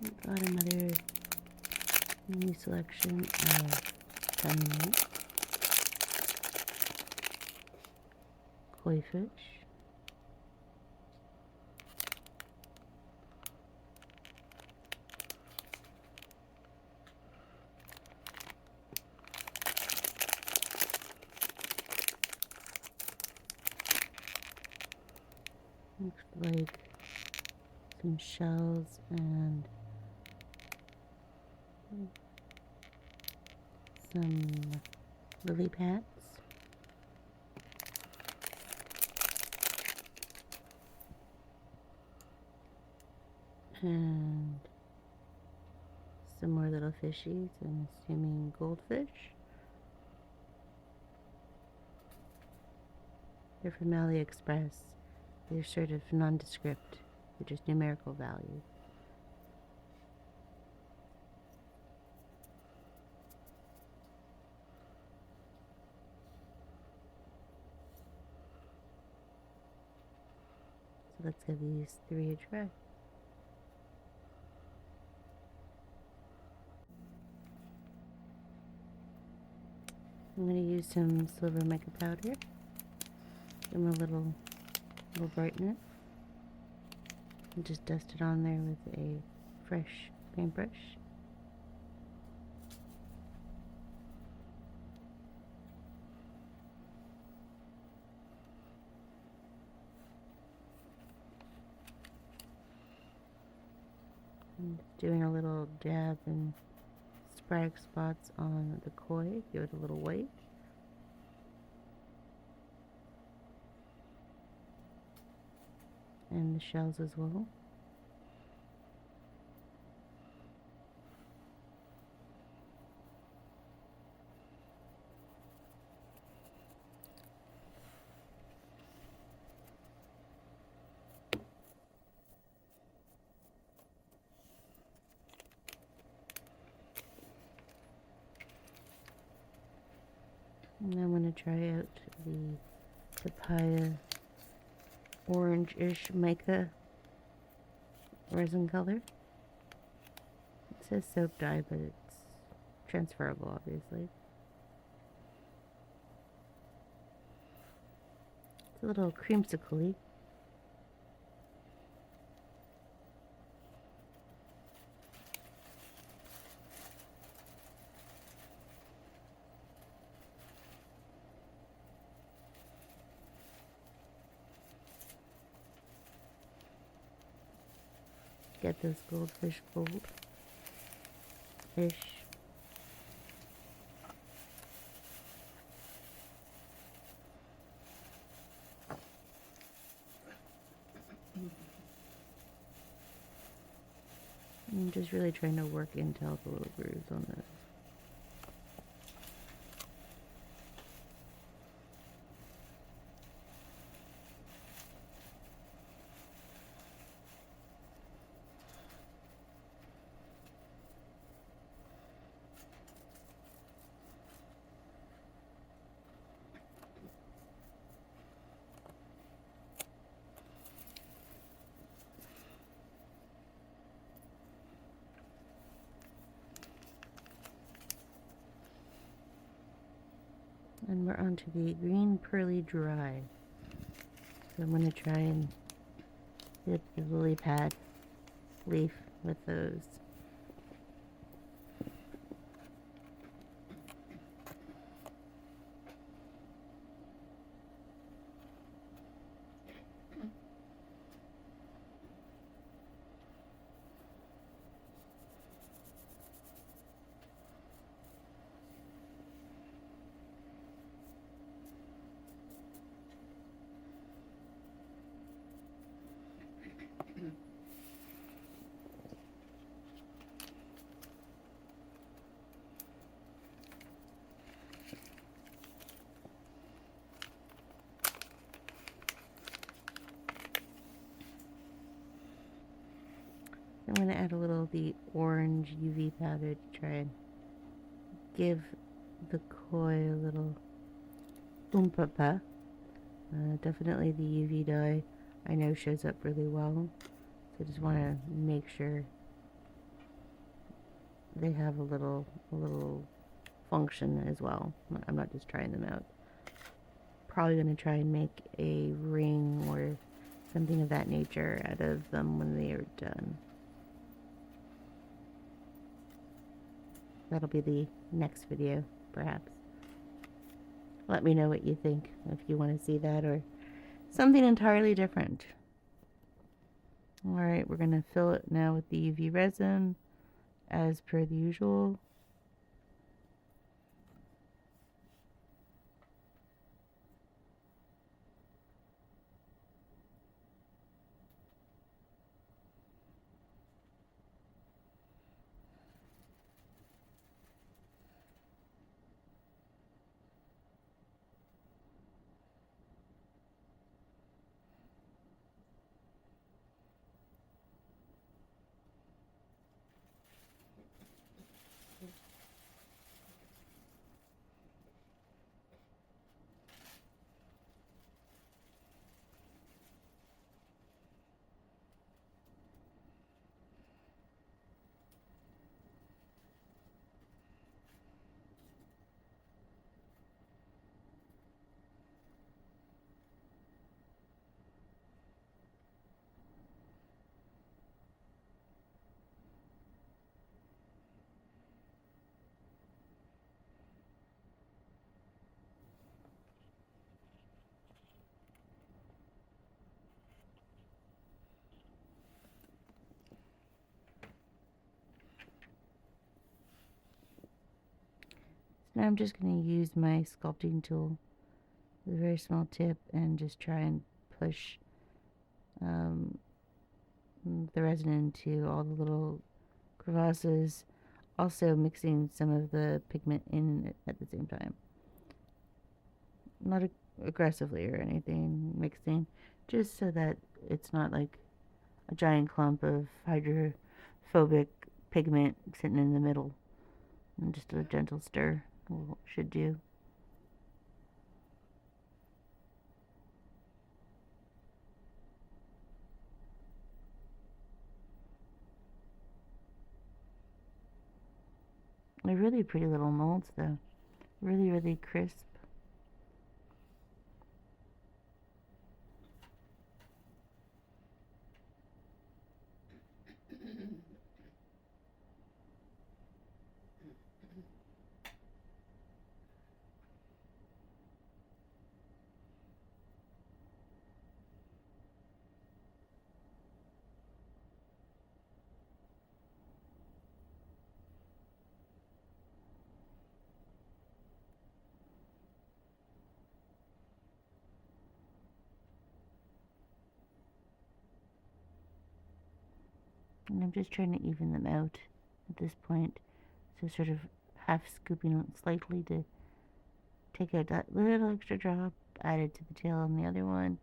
Got another new selection of tiny koi fish. Looks like some shells and some lily pads. And some more little fishies, I'm assuming goldfish. They're from AliExpress. They're sort of nondescript. They're just numerical value. So let's give these 3 a try. I'm going to use some silver mica powder. Give them a little brightener. And just dust it on there with a fresh paintbrush. And doing a little dab and sprag spots on the koi, give it a little white. And the shells as well. And I'm going to try out the papaya orange-ish mica resin color. It says soap dye, but it's transferable, obviously. It's a little creamsicle-y. Get those goldfish gold fish. I'm just really trying to work into all the little grooves on those. And we're on to the green pearly dry. So I'm going to try and hit the lily pad leaf with those. I'm going to add a little of the orange UV powder to try and give the koi a little oomph. Definitely the UV dye I know shows up really well, so I just want to make sure they have a little function as well. I'm not just trying them out. Probably gonna try and make a ring or something of that nature out of them when they are done. That'll be the next video, perhaps. Let me know what you think, if you want to see that or something entirely different. Alright, we're going to fill it now with the UV resin, as per the usual. Now I'm just going to use my sculpting tool with a very small tip and just try and push the resin into all the little crevasses, also mixing some of the pigment in at the same time. Not aggressively or anything, mixing, just so that it's not like a giant clump of hydrophobic pigment sitting in the middle. And just a gentle stir should do. They're really pretty little molds though. Really, really crisp. And I'm just trying to even them out at this point. So sort of half scooping slightly to take out that little extra drop, add it to the tail on the other one,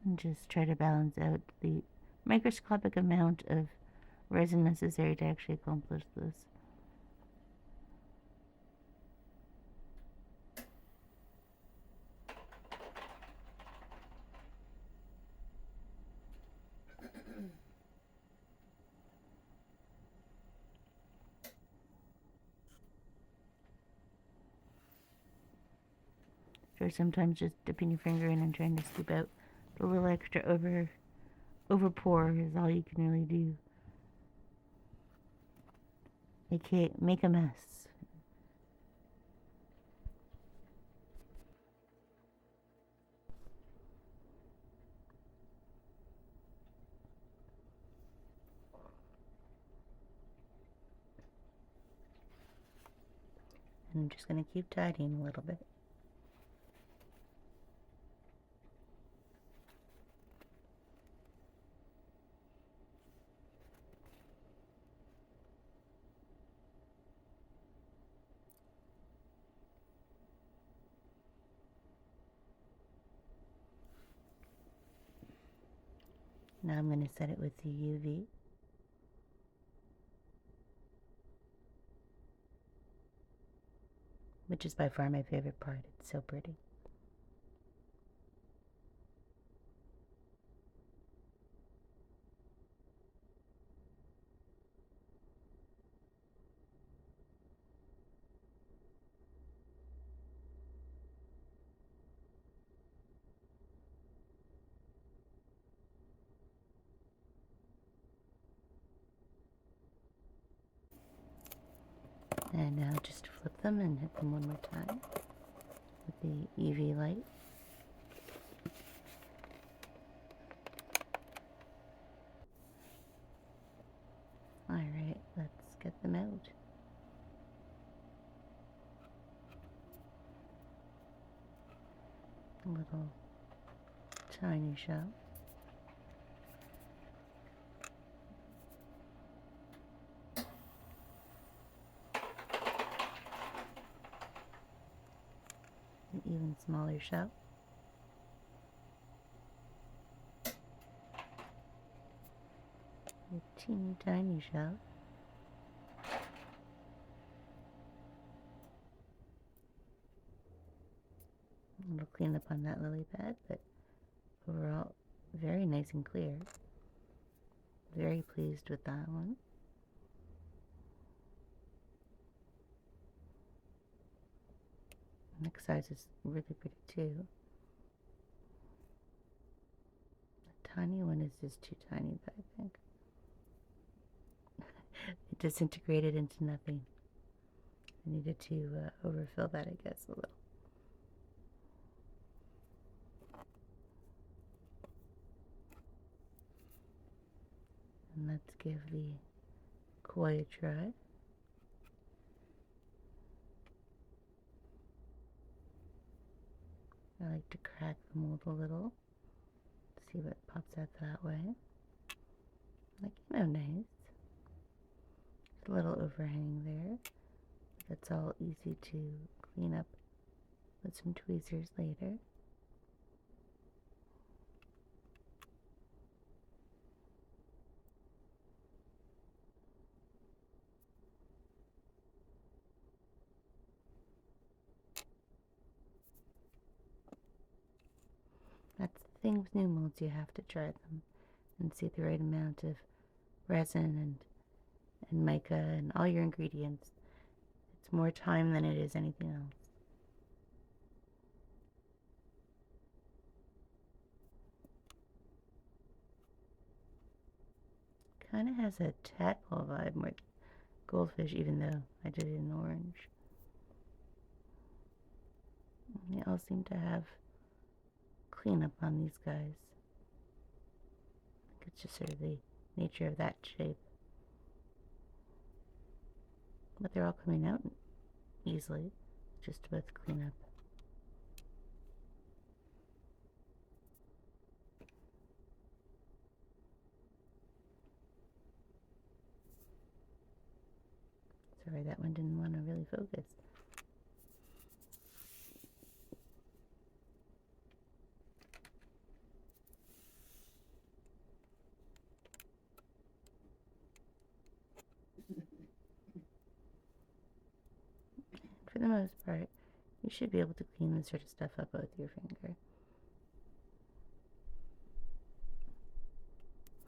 and just try to balance out the microscopic amount of resin necessary to actually accomplish this. Or sometimes just dipping your finger in and trying to scoop out the little extra over pour is all you can really do. Make a mess. And I'm just going to keep tidying a little bit. Now I'm going to set it with the UV. Which is by far my favorite part. It's so pretty. flip them and hit them one more time with the UV light. Alright, let's get them out. A little tiny shell. An even smaller shell. A teeny tiny shell. A little cleanup on that lily pad, but overall very nice and clear. Very pleased with that one. Next size is really pretty too. The tiny one is just too tiny, but I think it disintegrated into nothing. I needed to overfill that, I guess, a little. And let's give the koi a try. I like to crack the mold a little, see what pops out that way. Like, you know, nice. There's a little overhang there. That's all easy to clean up with some tweezers later. That's the thing with new molds, you have to try them and see the right amount of resin and mica and all your ingredients. It's more time than it is anything else. Kind of has a tadpole vibe, more goldfish, even though I did it in orange. They all seem to have cleanup on these guys. I think it's just sort of the nature of that shape. But they're all coming out easily, just with cleanup. Sorry, that one didn't want to really focus. For the most part, you should be able to clean this sort of stuff up with your finger.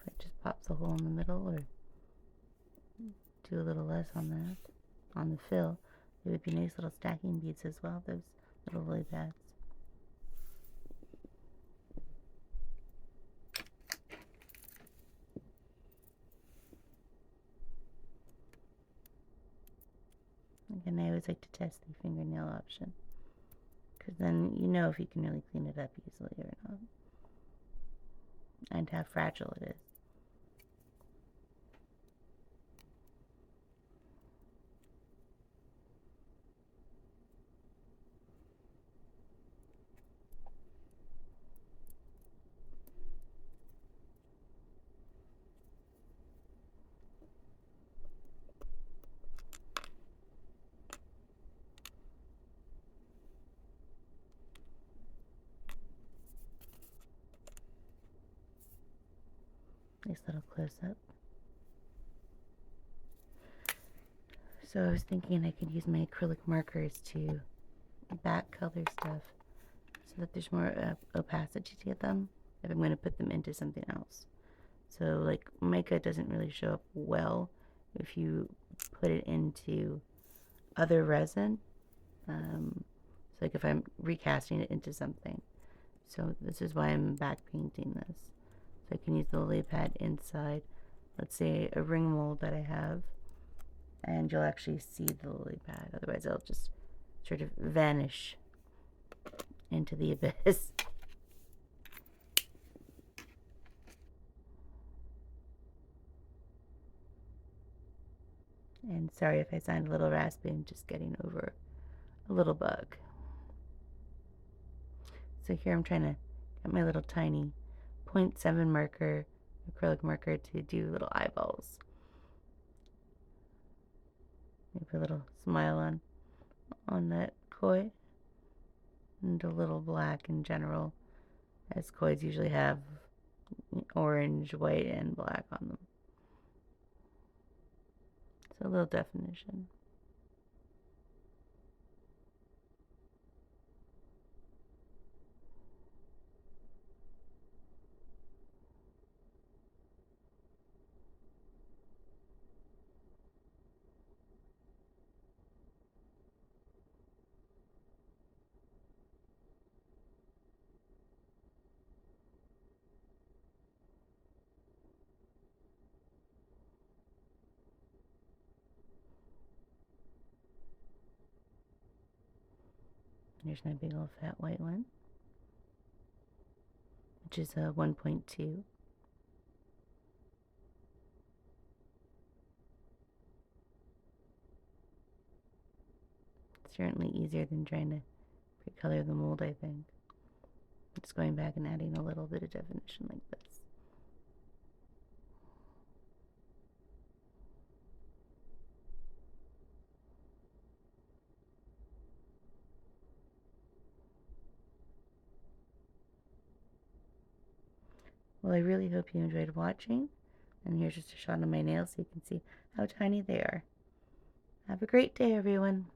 If it just pops a hole in the middle, or do a little less on that, on the fill, it would be nice little stacking beads as well, those little lily pads. Again, I always like to test the fingernail option, because then you know if you can really clean it up easily or not, and how fragile it is. Nice little close-up. So I was thinking I could use my acrylic markers to back color stuff so that there's more opacity to them if I'm going to put them into something else. So like mica doesn't really show up well if you put it into other resin. So like if I'm recasting it into something. So this is why I'm back painting this. So I can use the lily pad inside, let's say a ring mold that I have, and you'll actually see the lily pad. Otherwise, it'll just sort of vanish into the abyss. And sorry if I sound a little raspy, I'm just getting over a little bug. So here I'm trying to get my little tiny 0.7 marker, acrylic marker, to do little eyeballs. Maybe a little smile on that koi. And a little black in general, as kois usually have orange, white, and black on them. So a little definition. Here's my big old fat white one, which is a 1.2. It's certainly easier than trying to pre-color the mold, I think. Just going back and adding a little bit of definition like this. Well, I really hope you enjoyed watching. And here's just a shot of my nails so you can see how tiny they are. Have a great day, everyone.